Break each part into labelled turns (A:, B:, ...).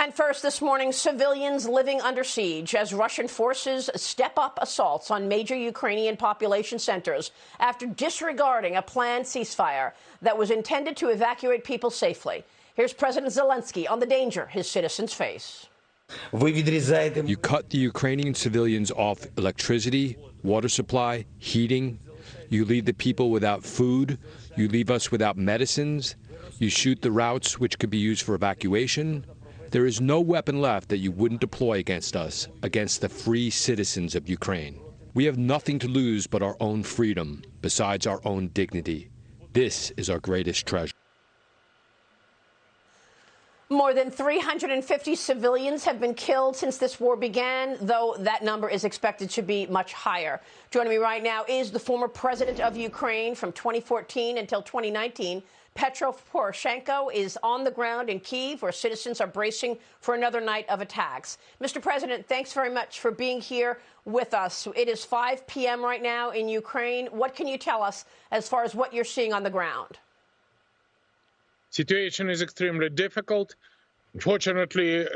A: And first this morning, civilians living under siege as Russian forces step up assaults on major Ukrainian population centers after disregarding a planned ceasefire that was intended to evacuate people safely. Here's President Zelensky on the danger his citizens face.
B: You cut the Ukrainian civilians off electricity, water supply, heating. You leave the people without food. You leave us without medicines. You shoot the routes which could be used for evacuation. There is no weapon left that you wouldn't deploy against us, against the free citizens of Ukraine. We have nothing to lose but our own freedom, besides our own dignity. This is our greatest treasure.
A: More than 350 civilians have been killed since this war began, though that number is expected to be much higher. Joining me right now is the former president of Ukraine from 2014 until 2019. Petro Poroshenko is on the ground in Kyiv, where citizens are bracing for another night of attacks. Mr. President, thanks very much for being here with us. It is 5 p.m. right now in Ukraine. What can you tell us as far as what you're seeing on the ground?
C: Situation is extremely difficult. Fortunately,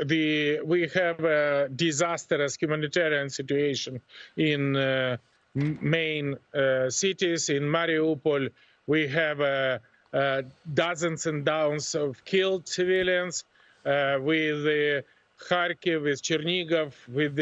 C: we have a disastrous humanitarian situation in main cities. In Mariupol, we have dozens and dozens of killed civilians. With Kharkiv, with Chernigov, with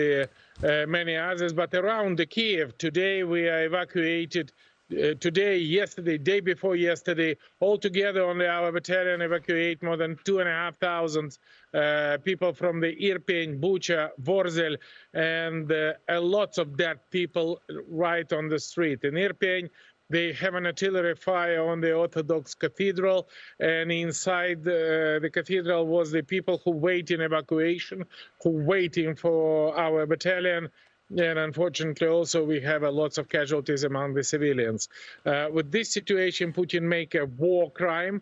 C: many others. But around the Kiev, today we are evacuated. Today, yesterday, day before yesterday, altogether only our battalion evacuate more than 2,500 people from the Irpin, Bucha, Vorzel, and a lot of dead people right on the street. In Irpin, they have an artillery fire on the Orthodox cathedral, and inside the cathedral was the people who wait in evacuation, who waiting for our battalion. And unfortunately, also, we have lots of casualties among the civilians. With this situation, Putin make a war crime.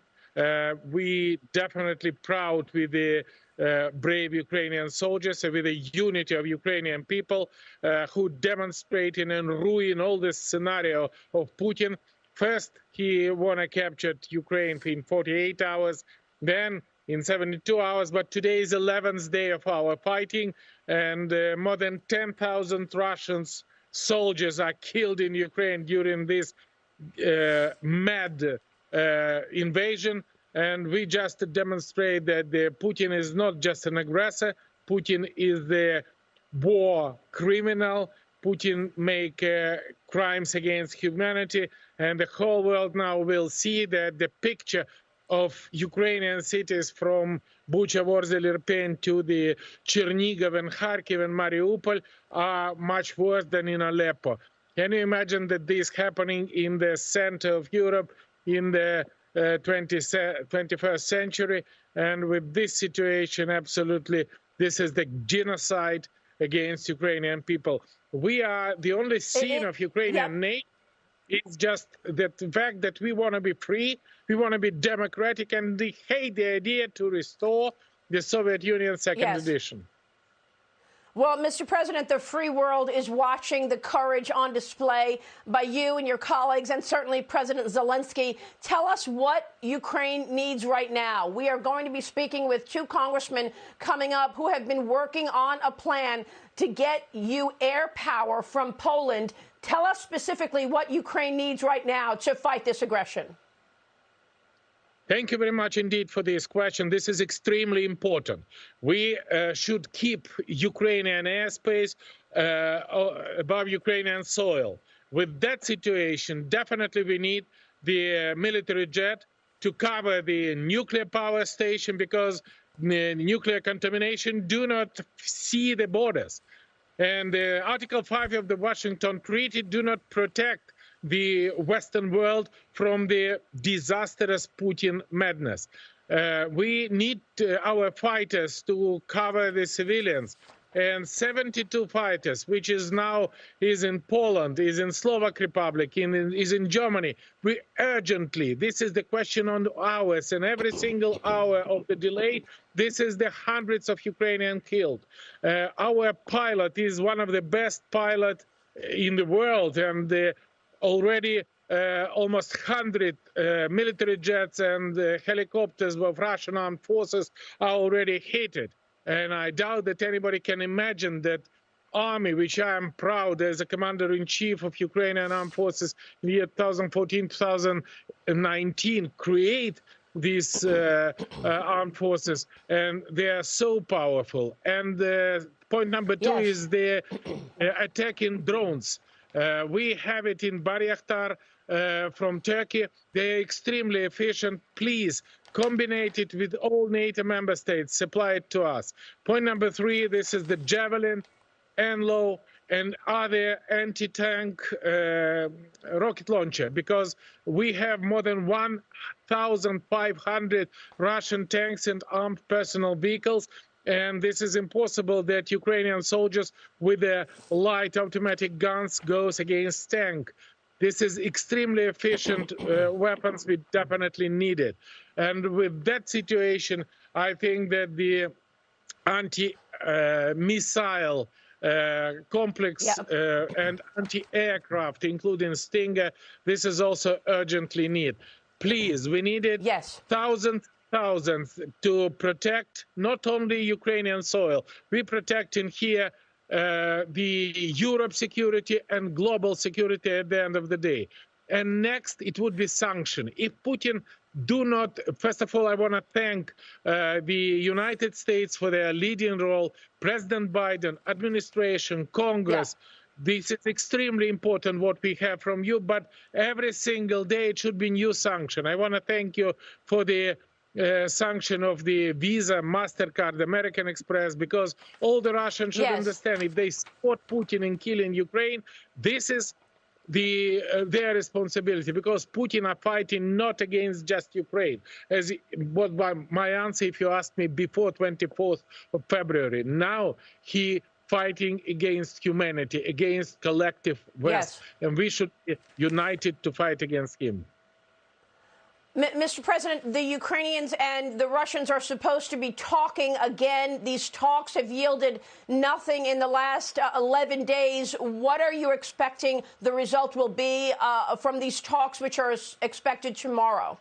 C: We definitely proud with the brave Ukrainian soldiers, with the unity of Ukrainian people who demonstrated and ruin all this scenario of Putin. First, he want to capture Ukraine in 48 hours, then in 72 hours, but today is 11th day of our fighting, and more than 10,000 Russian soldiers are killed in Ukraine during this mad invasion. And we just demonstrate that Putin is not just an aggressor. Putin is the war criminal. Putin make crimes against humanity, and the whole world now will see that the picture of Ukrainian cities from Bucha, Vorzel, Irpin to the Chernigov and Kharkiv and Mariupol are much worse than in Aleppo. Can you imagine that this happening in the center of Europe in the 21st century? And with this situation, absolutely, this is the genocide against Ukrainian people. We are the only sin of Ukrainian nation. It's just that the fact that we want to be free, we want to be democratic, and they hate the idea to restore the Soviet Union second edition.
A: Well, Mr. President, the free world is watching the courage on display by you and your colleagues, and certainly President Zelensky. Tell us what Ukraine needs right now. We are going to be speaking with two congressmen coming up who have been working on a plan to get you air power from Poland. Tell us specifically what Ukraine needs right now to fight this aggression.
C: Thank you very much indeed for this question. This is extremely important. We should keep Ukrainian airspace above Ukrainian soil. With that situation, definitely we need the military jet to cover the nuclear power station, because nuclear contamination do not see the borders. And Article 5 of the Washington Treaty do not protect the Western world from the disastrous Putin madness. We need our fighters to cover the civilians. And 72 fighters, which is now is in Poland, is in Slovak Republic, is in Germany. We urgently, this is the question on hours, and every single hour of the delay, this is the hundreds of Ukrainians killed. Our pilot is one of the best pilots in the world, and already almost 100 military jets and helicopters of Russian armed forces are already hit. And I doubt that anybody can imagine that army, which I am proud as a commander-in-chief of Ukrainian armed forces in the year 2014, 2019, create these armed forces, and they are so powerful. And point number two is the attacking drones. We have it in Bayraktar from Turkey. They're extremely efficient. Please combine it with all NATO member states, supply it to us. Point number three, this is the Javelin, NLAW, and other anti-tank rocket launcher, because we have more than 1,500 Russian tanks and armed personnel vehicles, and this is impossible that Ukrainian soldiers with their light automatic guns goes against tank. This is extremely efficient weapons we definitely need it. And with that situation, I think that the anti-missile complex and anti-aircraft, including Stinger, this is also urgently needed. Please, we need it. Thousands to protect not only Ukrainian soil, we're protecting here the Europe security and global security at the end of the day. And next, it would be sanction. If Putin do not, first of all, I want to thank the United States for their leading role, President Biden, administration, Congress. This is extremely important what we have from you, but every single day it should be new sanction. I want to thank you for the sanction of the Visa, MasterCard, American Express, because all the Russians should understand if they support Putin in killing Ukraine, this is their responsibility, because Putin are fighting not against just Ukraine, as was my answer if you asked me before 24th of February. Now he fighting against humanity, against collective West, and we should be united to fight against him.
A: Mr. President, the Ukrainians and the Russians are supposed to be talking again. These talks have yielded nothing in the last 11 days. What are you expecting the result will be from these talks, which are expected tomorrow?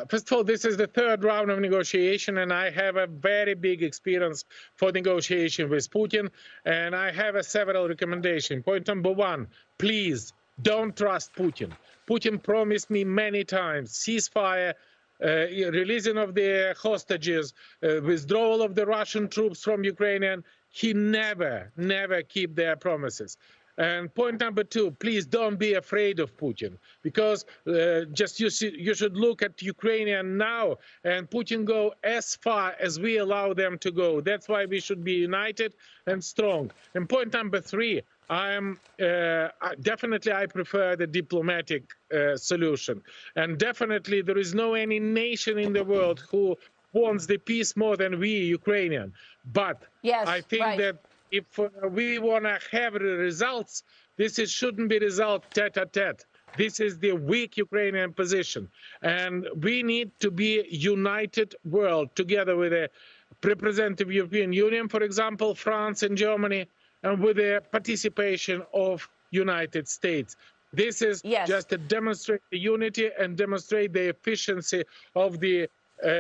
C: First of all, this is the third round of negotiation, and I have a very big experience for negotiation with Putin, and I have several recommendations. Point number one, please don't trust Putin. Putin promised me many times ceasefire, releasing of the hostages, withdrawal of the Russian troops from Ukraine. He never keep their promises. And point number two, please don't be afraid of Putin, because you should look at Ukrainian now, and Putin go as far as we allow them to go. That's why we should be united and strong. And point number three, definitely I prefer the diplomatic solution, and definitely there is no any nation in the world who wants the peace more than we Ukrainian. But I think that if we want to have the results, shouldn't be result tete-a-tete. This is the weak Ukrainian position, and we need to be united world together with a representative European Union, for example, France and Germany, and with the participation of United States. This is just to demonstrate the unity and demonstrate the efficiency of the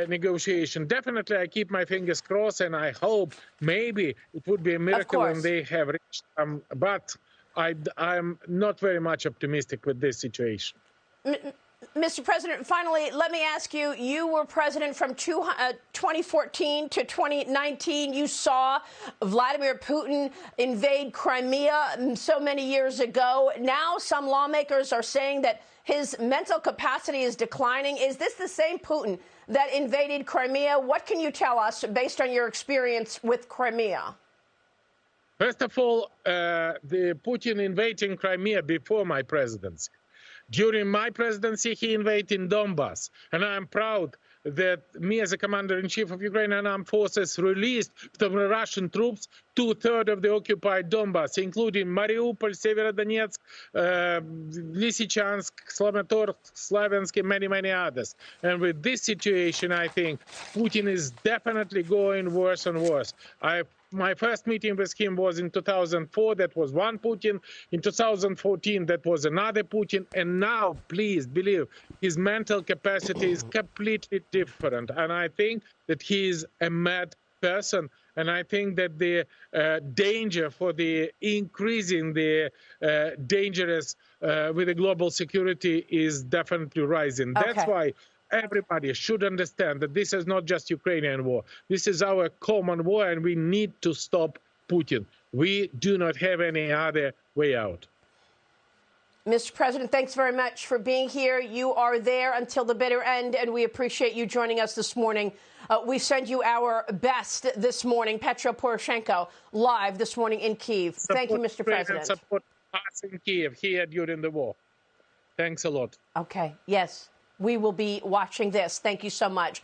C: negotiation. Definitely, I keep my fingers crossed, and I hope maybe it would be a miracle when they have reached but I'm not very much optimistic with this situation.
A: Mr. President, finally, let me ask you, you were president from 2014 to 2019. You saw Vladimir Putin invade Crimea so many years ago. Now some lawmakers are saying that his mental capacity is declining. Is this the same Putin that invaded Crimea? What can you tell us based on your experience with Crimea?
C: First of all, the Putin invading Crimea before my presidency. During my presidency, he invaded Donbass, and I am proud that me as a commander-in-chief of Ukrainian armed forces released from the Russian troops 2/3 of the occupied Donbass, including Mariupol, Severodonetsk, Lysychansk, Kramatorsk, Slaviansk, and many others. And with this situation, I think Putin is definitely going worse and worse. My first meeting with him was in 2004. That was one Putin. In 2014, that was another Putin. And now, please believe, his mental capacity is completely different. And I think that he is a mad person. And I think that the danger for the increasing the dangerous with the global security is definitely rising.
A: Okay.
C: That's why everybody should understand that this is not just Ukrainian war. This is our common war, and we need to stop Putin. We do not have any other way out.
A: Mr. President, thanks very much for being here. You are there until the bitter end, and we appreciate you joining us this morning. We send you our best this morning. Petro Poroshenko live this morning in Kyiv. Thank you, Mr. President.
C: Support us in Kyiv here during the war. Thanks a lot.
A: Okay. Yes, we will be watching this. Thank you so much.